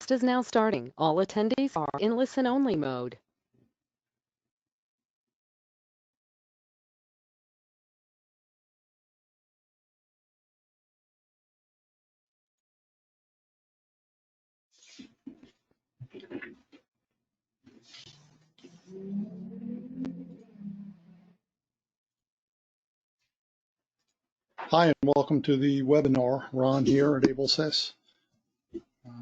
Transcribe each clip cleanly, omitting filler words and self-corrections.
webcast is now starting. All attendees are in listen-only mode. Hi, and welcome to the webinar. Ron here at AbleSys.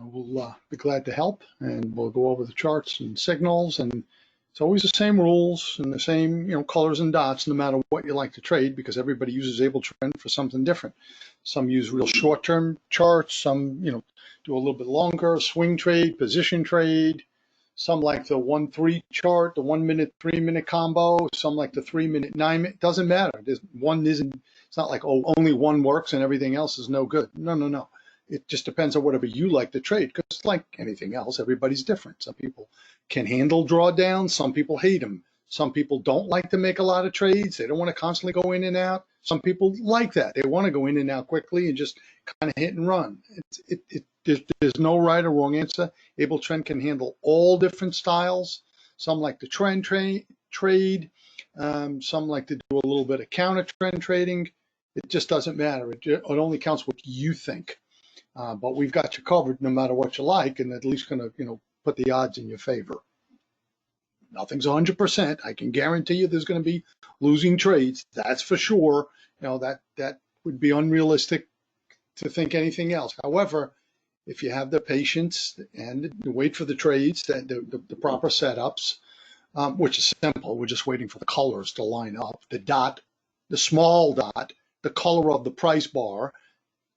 We'll be glad to help, and we'll go over the charts and signals, and it's always the same rules and the same colors and dots no matter what you like to trade, because everybody uses AbleTrend for something different. Some use real short-term charts, some do a little bit longer, swing trade, position trade. Some like the 1-3 chart, the 1 minute, 3 minute combo. Some like the 3 minute, 9 minute. Doesn't matter. It's not like, oh, only one works and everything else is no good. No. It just depends on whatever you like to trade, because like anything else, everybody's different. Some people can handle drawdowns. Some people hate them. Some people don't like to make a lot of trades. They don't want to constantly go in and out. Some people like that. They want to go in and out quickly and just kind of hit and run. There's no right or wrong answer. AbleTrend can handle all different styles. Some like the trend trade. Some like to do a little bit of counter trend trading. It just doesn't matter. It only counts what you think. But we've got you covered no matter what you like, and at least going to put the odds in your favor. Nothing's 100%. I can guarantee you there's going to be losing trades. That's for sure. That would be unrealistic to think anything else. However, if you have the patience and wait for the trades, the proper setups, which is simple, we're just waiting for the colors to line up. The dot, the small dot, the color of the price bar,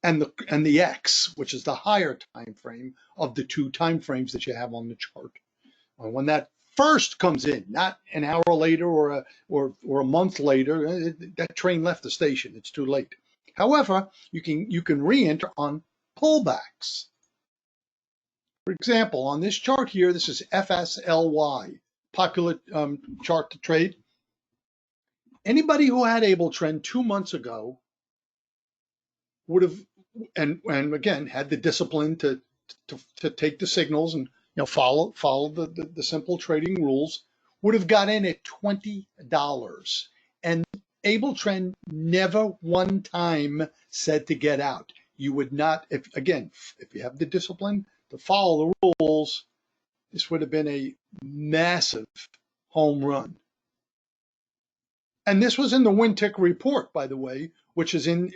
and the X, which is the higher time frame of the two time frames that you have on the chart. When that first comes in, not an hour later or a month later, that train left the station. It's too late. However, you can re-enter on pullbacks. For example, on this chart here, this is FSLY, popular chart to trade. Anybody who had AbleTrend 2 months ago would have, and again, had the discipline to take the signals and follow the simple trading rules, would have got in at $20. And AbleTrend never one time said to get out. You would not, if you have the discipline to follow the rules, this would have been a massive home run. And this was in the WinTick report, by the way, which is on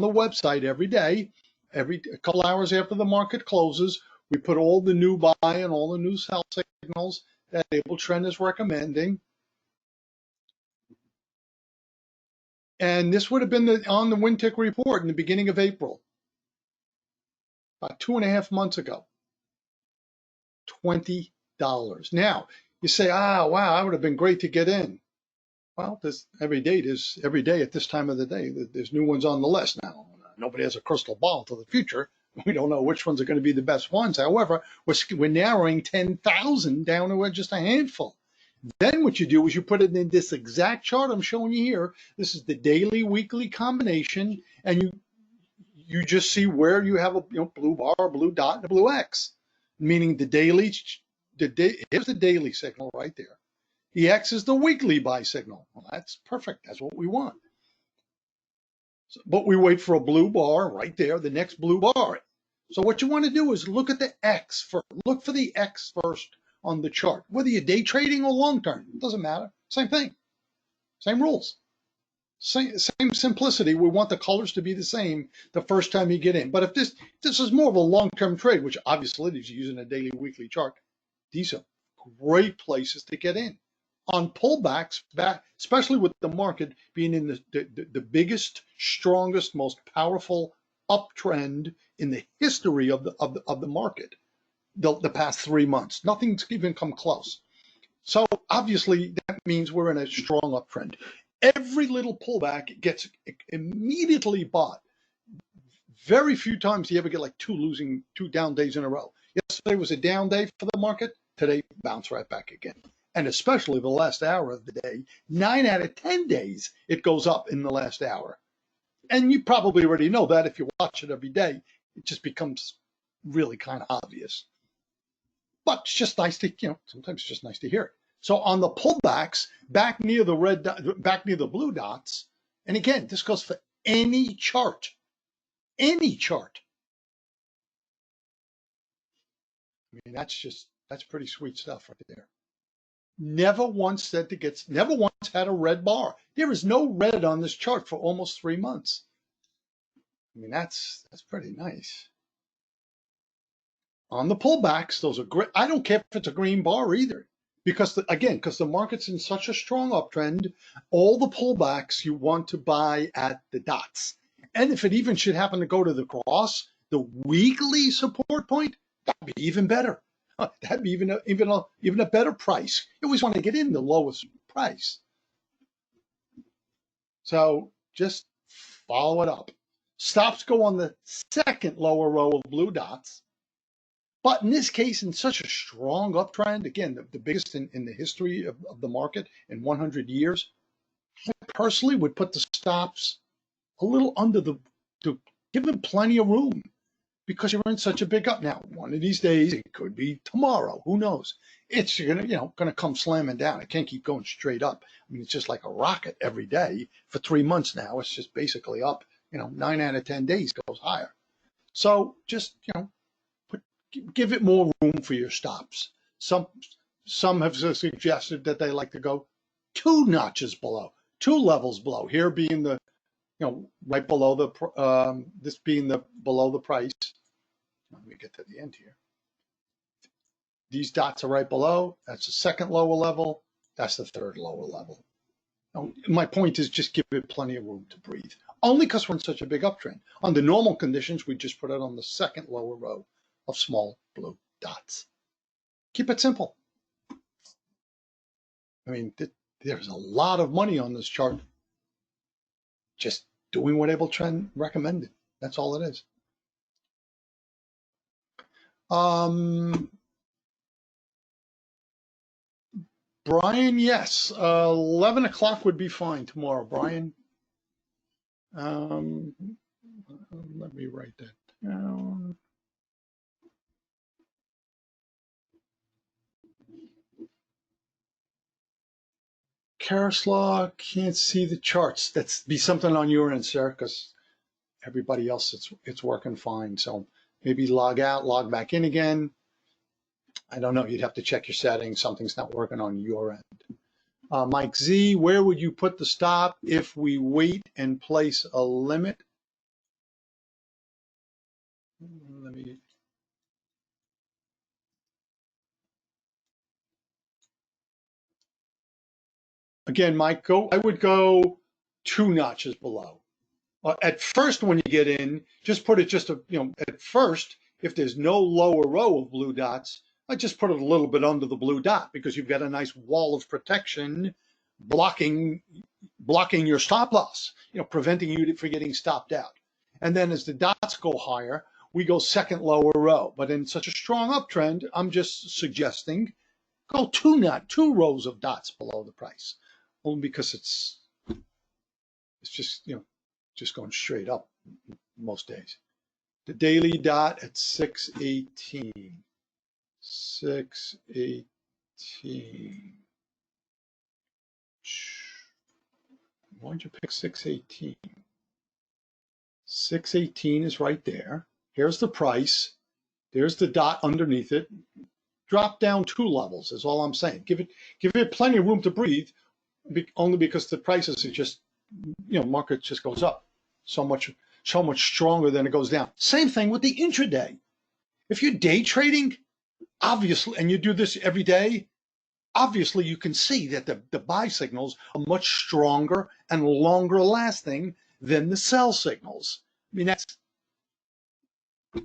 the website every day. A couple hours after the market closes, we put all the new buy and all the new sell signals that AbleTrend is recommending. And this would have been on the WinTick report in the beginning of April, about 2.5 months ago. $20. Now, you say, wow, that would have been great to get in. Well, every day at this time of the day, there's new ones on the list. Now, nobody has a crystal ball to the future. We don't know which ones are going to be the best ones. However, we're narrowing 10,000 down to just a handful. Then what you do is you put it in this exact chart I'm showing you here. This is the daily, weekly combination, and you just see where you have a blue bar, a blue dot, and a blue X, meaning here's the daily signal right there. The X is the weekly buy signal. Well, that's perfect. That's what we want. But we wait for a blue bar right there, the next blue bar. So what you want to do is look at the X first. Look for the X first on the chart. Whether you're day trading or long term, it doesn't matter. Same thing. Same rules. Same simplicity. We want the colors to be the same the first time you get in. But if this is more of a long-term trade, which obviously it is using a daily, weekly chart, these are great places to get in. On pullbacks, especially with the market being in the biggest, strongest, most powerful uptrend in the history of the market, the past 3 months. Nothing's even come close. So obviously that means we're in a strong uptrend. Every little pullback gets immediately bought. Very few times do you ever get like two down days in a row. Yesterday was a down day for the market. Today, bounce right back again. And especially the last hour of the day, 9 out of 10 days, it goes up in the last hour. And you probably already know that if you watch it every day. It just becomes really kind of obvious. but it's just nice to, sometimes it's just nice to hear it. So on the pullbacks, back near the back near the blue dots, and again, this goes for any chart, any chart. I mean, that's pretty sweet stuff right there. Never once never once had a red bar. There is no red on this chart for almost 3 months. I mean, that's pretty nice. On the pullbacks, those are great. I don't care if it's a green bar either, because because the market's in such a strong uptrend, all the pullbacks you want to buy at the dots. And if it even should happen to go to the cross, the weekly support point, that'd be even better. That'd be even a better price. You always want to get in the lowest price. So just follow it up. Stops go on the second lower row of blue dots. But in this case, in such a strong uptrend, again, the biggest in the history of the market in 100 years, I personally would put the stops a little under to give them plenty of room, because you're in such a big up. Now, one of these days, it could be tomorrow, who knows? It's gonna come slamming down. It can't keep going straight up. I mean, it's just like a rocket every day for 3 months now. It's just basically up, 9 out of 10 days goes higher. So just, give it more room for your stops. Some have suggested that they like to go 2 notches below, 2 levels below. Here being the, right below the, this being the below the price. Let me get to the end here. These dots are right below. That's the second lower level. That's the third lower level. Now, my point is just give it plenty of room to breathe. Only because we're in such a big uptrend. Under normal conditions, we just put it on the second lower row of small blue dots. Keep it simple. I mean, there's a lot of money on this chart. Just doing what AbleTrend recommended. That's all it is. Brian, yes, 11 o'clock would be fine tomorrow, Brian. Let me write that down. Karaslaw, can't see the charts. That's be something on your end, sir, because everybody else, it's working fine. So maybe log out, log back in again. I don't know. You'd have to check your settings. Something's not working on your end. Mike Z, where would you put the stop if we wait and place a limit? Let me. Again, Mike, I would go 2 notches below. At first, when you get in, just put it at first, if there's no lower row of blue dots, I just put it a little bit under the blue dot, because you've got a nice wall of protection blocking your stop loss, preventing you from getting stopped out. And then as the dots go higher, we go second lower row. But in such a strong uptrend, I'm just suggesting go 2 rows of dots below the price, only because it's just, just going straight up most days. The daily dot at 618. 618. Why'd you pick 618? 618 is right there. Here's the price. There's the dot underneath it. Drop down 2 levels is all I'm saying. Give it plenty of room to breathe, only because the prices are just, market just goes up so much stronger than it goes down. Same thing with the intraday. If you're day trading, obviously, and you do this every day, obviously you can see that the buy signals are much stronger and longer lasting than the sell signals. I mean,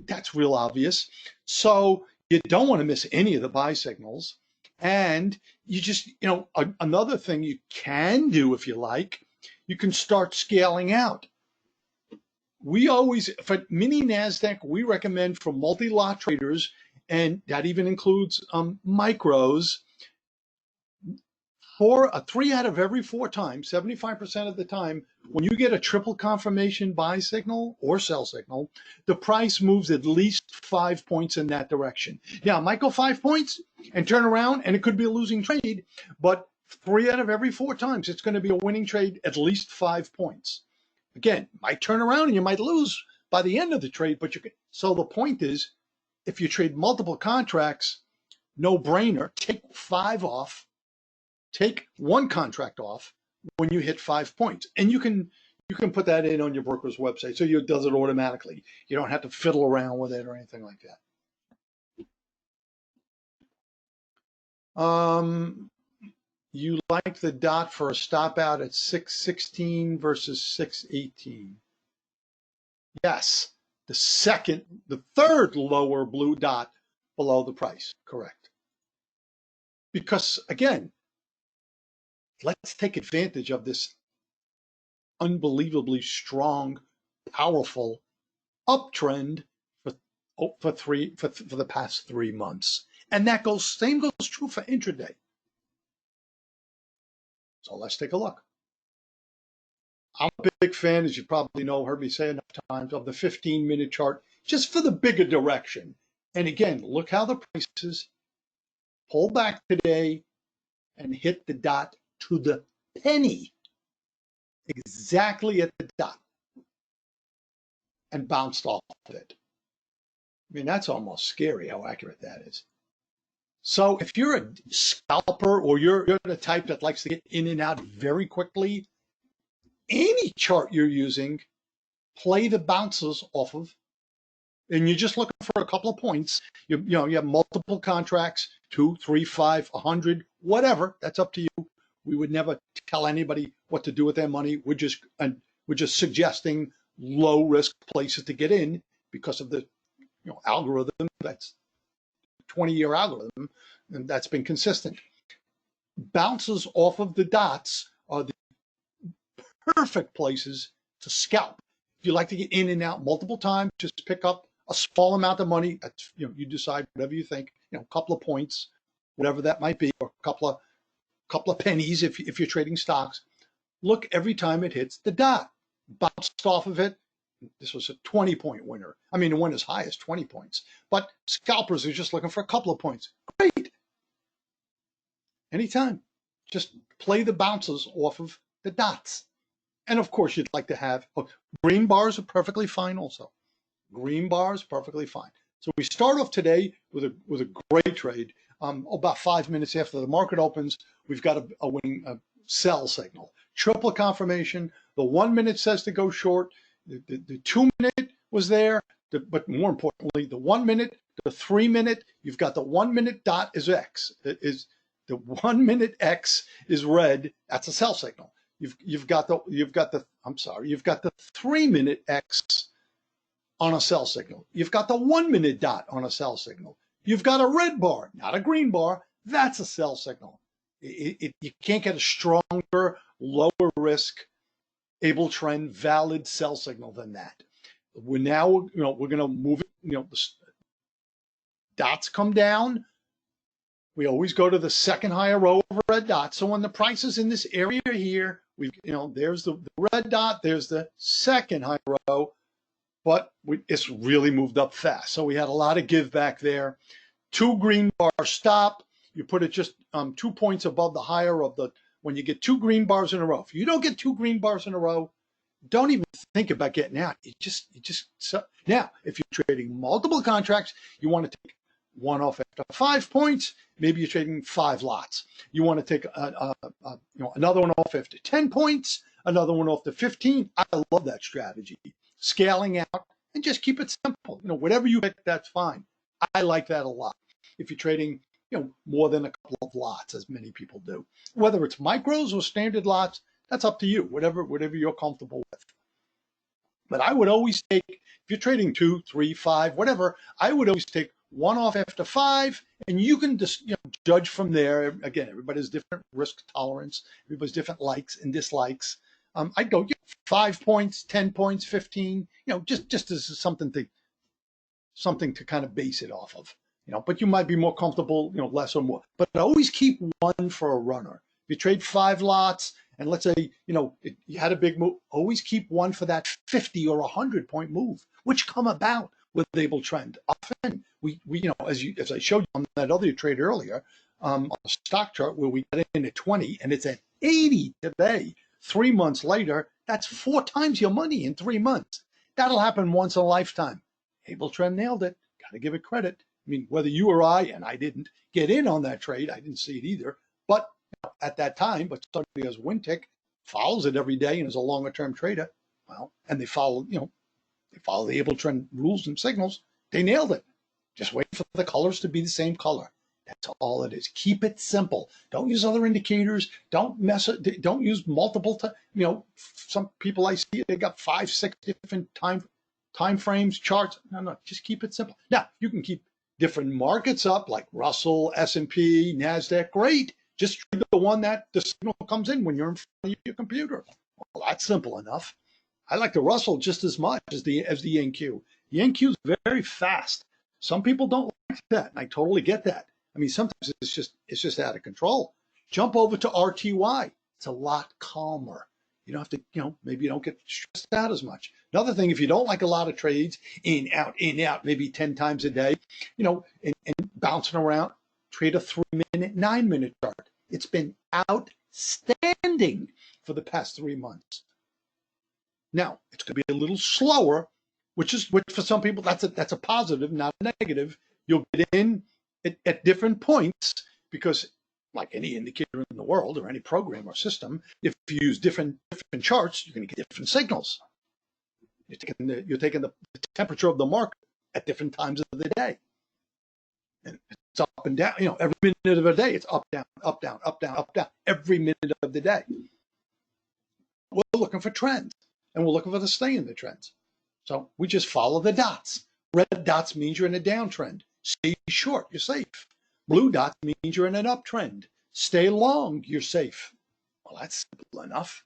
that's real obvious. So you don't want to miss any of the buy signals. And you just, another thing you can do if you like, you can start scaling out. We always, for mini NASDAQ, we recommend for multi-lot traders, and that even includes micros, 3 out of every 4 times, 75% of the time, when you get a triple confirmation buy signal or sell signal, the price moves at least 5 points in that direction. Now, it might go 5 points and turn around, and it could be a losing trade, but 3 out of every 4 times, it's going to be a winning trade at least 5 points. Again, might turn around and you might lose by the end of the trade, but you can. So the point is, if you trade multiple contracts, no brainer, take 5 off. Take 1 contract off when you hit 5 points, and you can put that in on your broker's website, so it does it automatically. You don't have to fiddle around with it or anything like that. You like the dot for a stop out at 616 versus 618. Yes, the third lower blue dot below the price, correct. Because again, let's take advantage of this unbelievably strong, powerful uptrend for the past 3 months. And that same goes true for intraday. So let's take a look. I'm a big fan, as you probably know, heard me say enough times, of the 15-minute chart, just for the bigger direction. And again, look how the prices pull back today and hit the dot to the penny, exactly at the dot, and bounced off of it. I mean, that's almost scary how accurate that is. So if you're a scalper or you're the type that likes to get in and out very quickly, any chart you're using, play the bounces off of, and you're just looking for a couple of points. You have multiple contracts, 2, 3, 5, 100, whatever. That's up to you. We would never tell anybody what to do with their money. We're just suggesting low risk places to get in because of the algorithm. That's 20-year algorithm, and that's been consistent. Bounces off of the dots are the perfect places to scalp. If you like to get in and out multiple times, just pick up a small amount of money. That's, you decide whatever you think, a couple of points, whatever that might be, or a couple of pennies if you're trading stocks. Look every time it hits the dot. Bounced off of it. This was a 20-point winner. I mean, it went as high as 20 points. But scalpers are just looking for a couple of points. Great. Anytime. Just play the bounces off of the dots. And of course, you'd like to have green bars are perfectly fine also. Green bars, perfectly fine. So we start off today with a great trade. About 5 minutes after the market opens, we've got a winning sell signal. Triple confirmation. The 1 minute says to go short. The 2 minute was there, but more importantly, the 1 minute, the 3 minute, you've got the 1 minute dot is X. Is the 1 minute X is red. That's a sell signal. You've got the 3 minute X on a sell signal. You've got the 1 minute dot on a sell signal. You've got a red bar, not a green bar. That's a sell signal. You can't get a stronger, lower risk AbleTrend valid sell signal than that. We're going to move it. The dots come down. We always go to the second higher row of a red dot. So when the price is in this area here, there's the red dot, there's the second higher row, but it's really moved up fast. So we had a lot of give back there. 2 green bar stop. You put it just 2 points above the higher of the. When you get 2 green bars in a row, if you don't get 2 green bars in a row, don't even think about getting out. Now, if you're trading multiple contracts, you want to take one off after 5 points. Maybe you're trading 5 lots. You want to take another one off after 10 points, another one off to 15. I love that strategy. Scaling out and just keep it simple. Whatever you pick, that's fine. I like that a lot. If you're trading more than a couple of lots, as many people do. Whether it's micros or standard lots, that's up to you, whatever you're comfortable with. But I would always take, if you're trading 2, 3, 5, whatever, I would always take one off after 5, and you can just judge from there. Again, everybody's different risk tolerance, everybody's different likes and dislikes. I'd go 5 points, 10 points, 15, just as something to kind of base it off of. But you might be more comfortable, less or more. But always keep one for a runner. you trade 5 lots, and let's say, you had a big move, always keep one for that 50 or 100-point move, which come about with AbleTrend. Often, as I showed you on that other trade earlier, on the stock chart where we got in at 20 and it's at 80 today, 3 months later, that's 4 times your money in 3 months. That'll happen once in a lifetime. AbleTrend nailed it. Got to give it credit. I mean, whether you or I, and I didn't get in on that trade, I didn't see it either, but at that time, but somebody as Wintick follows it every day and is a longer term trader, well, and they follow the AbleTrend rules and signals, they nailed it. Just wait for the colors to be the same color. That's all it is. Keep it simple. Don't use other indicators. Don't use multiple. Some people I see, they got 5, 6 different time frames, charts. No, just keep it simple. Now you can keep different markets up like Russell, S&P, NASDAQ. Great. Just trade the one that the signal comes in when you're in front of your computer. Well, that's simple enough. I like the Russell just as much as the NQ. The NQ is very fast. Some people don't like that, and I totally get that. I mean, sometimes it's just out of control. Jump over to RTY. It's a lot calmer. You don't have to, maybe you don't get stressed out as much. Another thing, if you don't like a lot of trades, in, out, maybe 10 times a day, and bouncing around, trade a 3-minute, 9-minute chart. It's been outstanding for the past 3 months. Now, it's going to be a little slower, which for some people, that's a positive, not a negative. You'll get in at different points because, like any indicator in the world or any program or system, if you use different charts, you're going to get different signals. You're taking the temperature of the market at different times of the day. And it's up and down, every minute of the day, it's up, down, up, down, up, down, up, down, every minute of the day. We're looking for trends, and we're looking for to stay in the trends. So we just follow the dots. Red dots means you're in a downtrend. Stay short, you're safe. Blue dots means you're in an uptrend. Stay long, you're safe. Well, that's simple enough.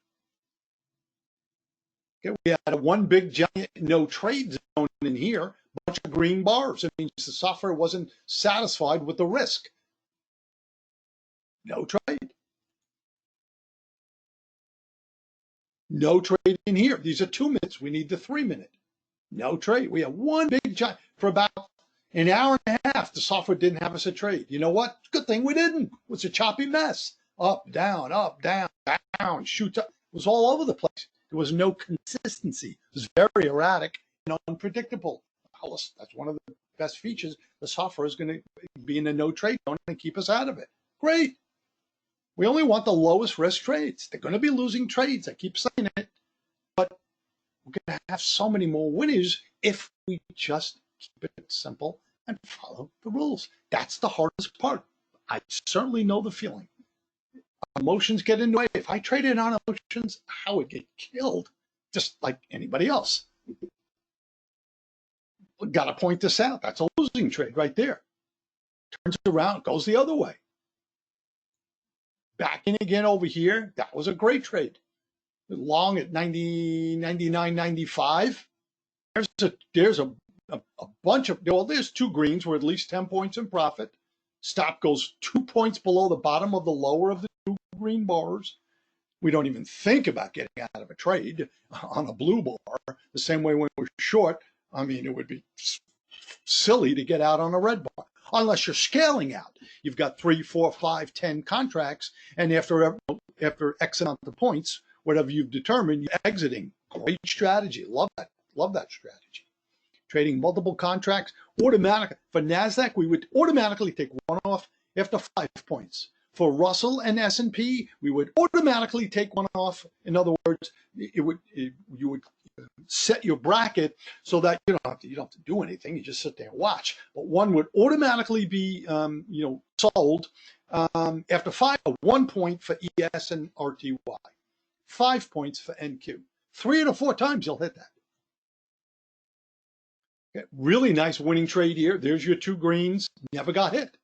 Okay, we had one big giant no trade zone in here, a bunch of green bars. It means the software wasn't satisfied with the risk. No trade. No trade in here. These are 2 minutes. We need the 3-minute. No trade. We have one big giant for about an hour and a half. The software didn't have us a trade. You know what? Good thing we didn't. It was a choppy mess. Up, down, shoot up. It was all over the place. There was no consistency. It was very erratic and unpredictable. That's one of the best features. The software is going to be in a no trade zone and keep us out of it. Great. We only want the lowest risk trades. They're going to be losing trades. I keep saying it. But we're going to have so many more winners if we just keep it simple and follow the rules. That's the hardest part. I certainly know the feeling. Emotions get in the way. If I traded on emotions, I would get killed, just like anybody else. Got to point this out. That's a losing trade right there. Turns around, goes the other way. Back in again over here. That was a great trade. Long at 90, 99, 95. There's a bunch of, there's 2 greens. We're at least 10 points in profit. Stop goes 2 points below the bottom of the lower of the 2 green bars. We don't even think about getting out of a trade on a blue bar. The same way when we're short, I mean, it would be silly to get out on a red bar unless you're scaling out. You've got 3, 4, 5, 10 contracts, and after X amount of points, whatever you've determined, you're exiting. Great strategy. Love that strategy. Trading multiple contracts automatically. For NASDAQ, we would automatically take one off after 5 points. For Russell and S&P, we would automatically take one off. In other words, you would set your bracket so that you don't have to do anything. You just sit there and watch. But one would automatically be sold after 1 point for ES and RTY, 5 points for NQ. 3 or 4 times you'll hit that. Okay, really nice winning trade here. There's your 2 greens. Never got hit.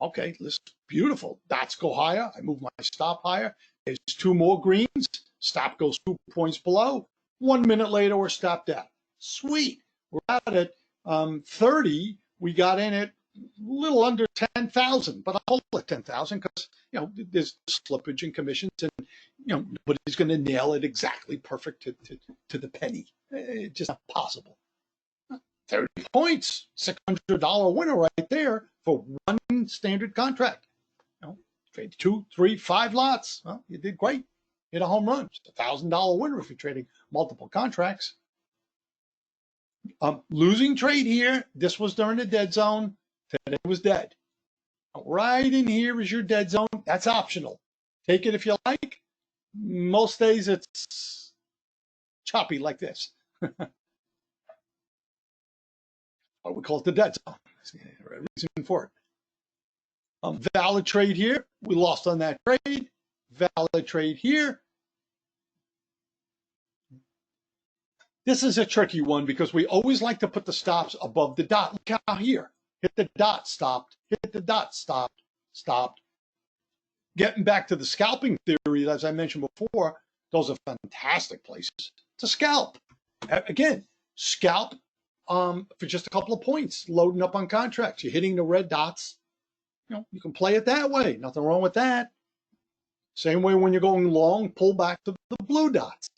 Okay, this is beautiful. Dots go higher. I move my stop higher. There's 2 more greens. Stop goes 2 points below. 1 minute later, we're stopped out. Sweet. We're out at 30. We got in it little under 10,000, but I'll call it 10,000 because, there's slippage and commissions, and, nobody's going to nail it exactly perfect to the penny. It's just not possible. 30 points, $600 winner right there for one standard contract. Trade 2, 3, 5 lots. Well, you did great. Hit a home run. It's $1,000 winner if you're trading multiple contracts. Losing trade here. This was during the dead zone. Today was dead. Right in here is your dead zone. That's optional. Take it if you like. Most days it's choppy like this. We call it the dead zone. There's a reason for it. Valid trade here. We lost on that trade. Valid trade here. This is a tricky one because we always like to put the stops above the dot. Look out here. Hit the dot, stopped. Hit the dot, stopped, stopped. Getting back to the scalping theory, as I mentioned before, those are fantastic places to scalp. Again, scalp for just a couple of points, loading up on contracts. You're hitting the red dots. You can play it that way. Nothing wrong with that. Same way when you're going long, pull back to the blue dots.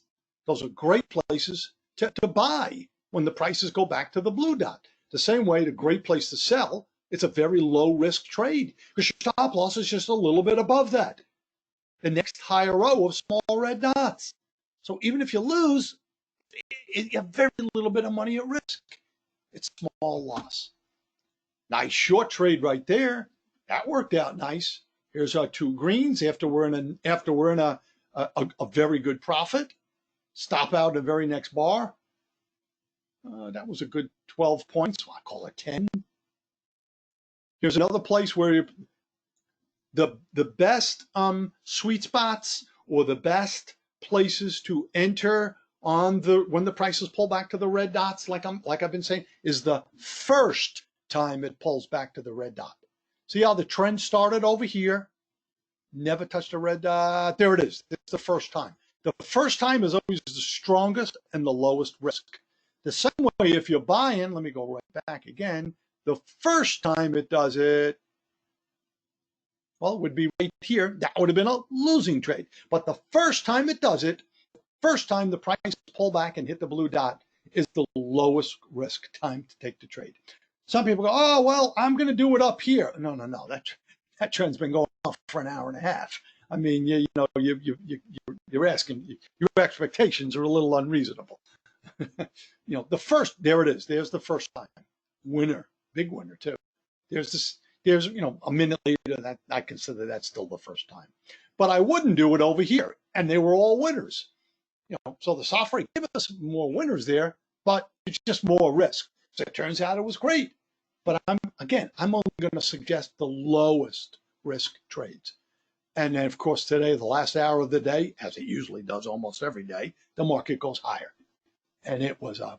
Those are great places to buy when the prices go back to the blue dot. The same way, the great place to sell, it's a very low risk trade because your stop loss is just a little bit above that. The next higher row of small red dots. So even if you lose, you have very little bit of money at risk. It's small loss. Nice short trade right there. That worked out nice. Here's our 2 greens after we're in a very good profit. Stop out the very next bar. That was a good 12 points. Well, I call it 10. Here's another place where the best sweet spots or the best places to enter on when the prices pull back to the red dots, like I've been saying, is the first time it pulls back to the red dot. See how the trend started over here, never touched a red dot. There it is. It's the first time. The first time is always the strongest and the lowest risk. The same way if you're buying, let me go right back again. The first time it does it, well, it would be right here. That would have been a losing trade. But the first time it does it, first time the price pull back and hit the blue dot is the lowest risk time to take the trade. Some people go, oh, well, I'm going to do it up here. No. That trend's been going on for an hour and a half. I mean, you're asking, your expectations are a little unreasonable. The first, there it is. There's the first time. Winner, big winner too. There's a minute later that I consider that still the first time. But I wouldn't do it over here. And they were all winners. So the software gave us more winners there, but it's just more risk. So it turns out it was great. But I'm only going to suggest the lowest risk trades. And then, of course, today, the last hour of the day, as it usually does almost every day, the market goes higher. And it was a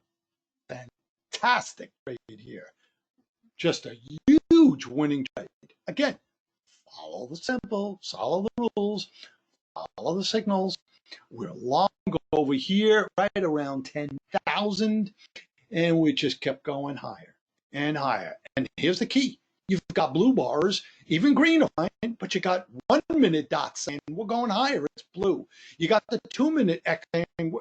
fantastic trade here. Just a huge winning trade. Again, follow the simple, follow the rules, follow the signals. We're long over here, right around 10,000, and we just kept going higher and higher. And here's the key. You've got blue bars, even green are fine, but you got 1 minute dots saying we're going higher, it's blue. You got the 2 minute X saying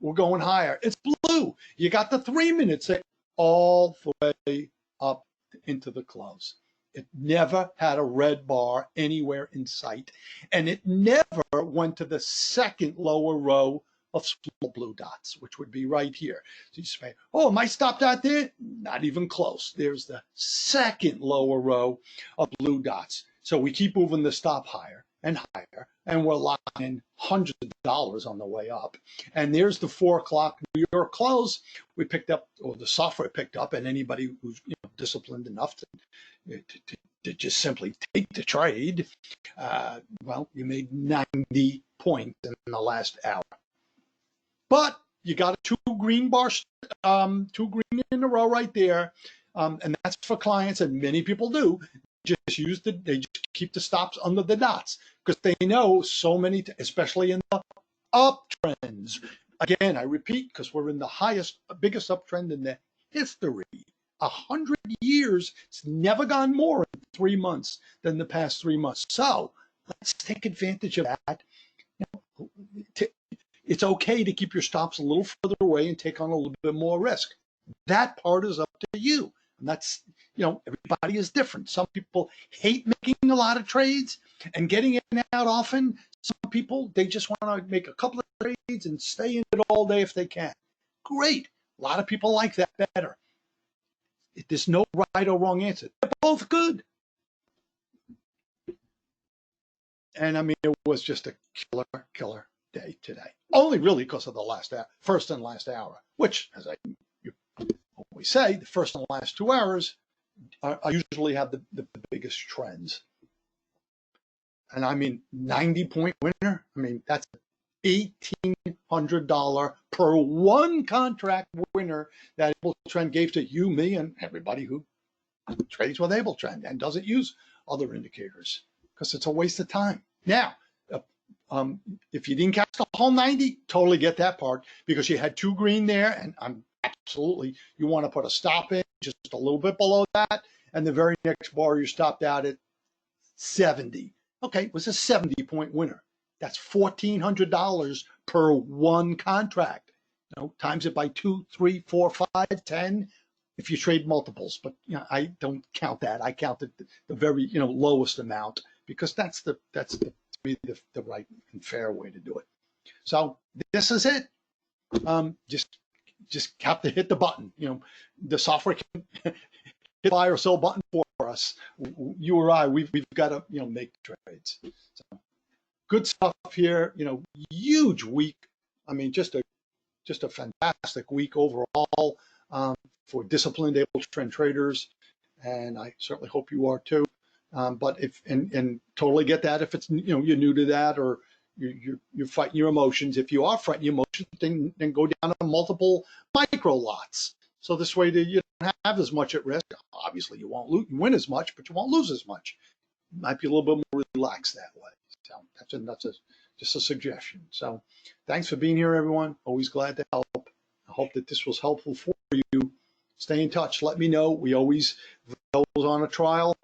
we're going higher, it's blue. You got the 3 minutes saying all the way up into the close. It never had a red bar anywhere in sight, and it never went to the second lower row of small blue dots, which would be right here. So you say, oh, am I stopped out there? Not even close. There's the second lower row of blue dots. So we keep moving the stop higher and higher, and we're locking in hundreds of dollars on the way up. And there's the 4 o'clock New York close we picked up, or the software picked up, and anybody who's disciplined enough to just simply take the trade, well, you made 90 points in the last hour. But you got 2 green bars, 2 green in a row right there, and that's for clients, and many people do. They just keep the stops under the dots because they know so many, especially in the uptrends. Again, I repeat, because we're in the biggest uptrend in the history 100 years. It's never gone more in 3 months than the past 3 months. So let's take advantage of that. It's okay to keep your stops a little further away and take on a little bit more risk. That part is up to you. And that's, everybody is different. Some people hate making a lot of trades and getting in and out often. Some people, they just want to make a couple of trades and stay in it all day if they can. Great. A lot of people like that better. There's no right or wrong answer. They're both good. And I mean, it was just a killer day today. Only really because of the first and last hour, which, as you always say, the first and last 2 hours I usually have the biggest trends. And I mean, 90-point winner. I mean, that's $1,800 per one contract winner that AbleTrend gave to you, me, and everybody who trades with AbleTrend and doesn't use other indicators, because it's a waste of time. Now, if you didn't catch the whole 90, totally get that part, because you had 2 green there, and I'm absolutely, you want to put a stop in just a little bit below that, and the very next bar you stopped out at 70. Okay, it was a 70-point winner. That's $1,400 per one contract. Times it by 2, 3, 4, 5, 10. If you trade multiples, but I don't count that. I count the very lowest amount, because that's to me the right and fair way to do it. So this is it. Just have to hit the button. The software can hit the buy or sell button for us. You or I, we've got to make trades. So good stuff here. Huge week. I mean, just a fantastic week overall for disciplined AbleTrend traders, and I certainly hope you are too. But if and totally get that if it's you're new to that, or you're fighting your emotions. If you are fighting your emotions, then go down to multiple micro lots. So this way that you don't have as much at risk. Obviously, you won't win as much, but you won't lose as much. You might be a little bit more relaxed that way. So that's just a suggestion. So thanks for being here, everyone. Always glad to help. I hope that this was helpful for you. Stay in touch. Let me know. We always those on a trial.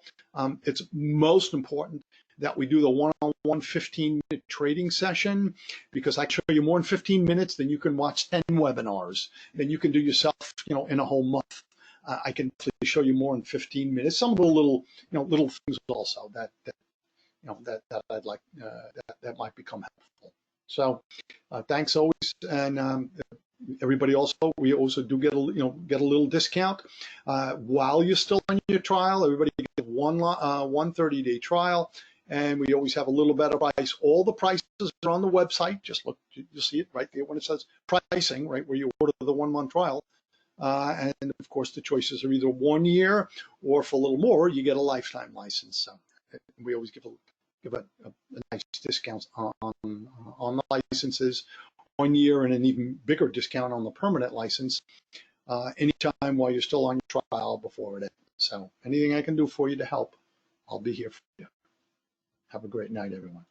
It's most important that we do the one-on-one 15-minute trading session, because I show you more in 15 minutes than you can watch 10 webinars, than you can do yourself, in a whole month. I can show you more in 15 minutes. Some of the little things also that I'd like that might become helpful. So thanks always, and everybody also, we also do get a little discount while you're still on your trial. Everybody gets one 30-day trial, and we always have a little better price. All the prices are on the website. Just look, you'll see it right there when it says pricing, right where you order the 1-month trial. And of course, the choices are either 1 year, or for a little more, you get a lifetime license. So we always give a nice discount on the licenses. 1 year, and an even bigger discount on the permanent license anytime while you're still on your trial before it ends. So anything I can do for you to help, I'll be here for you. Have a great night, everyone.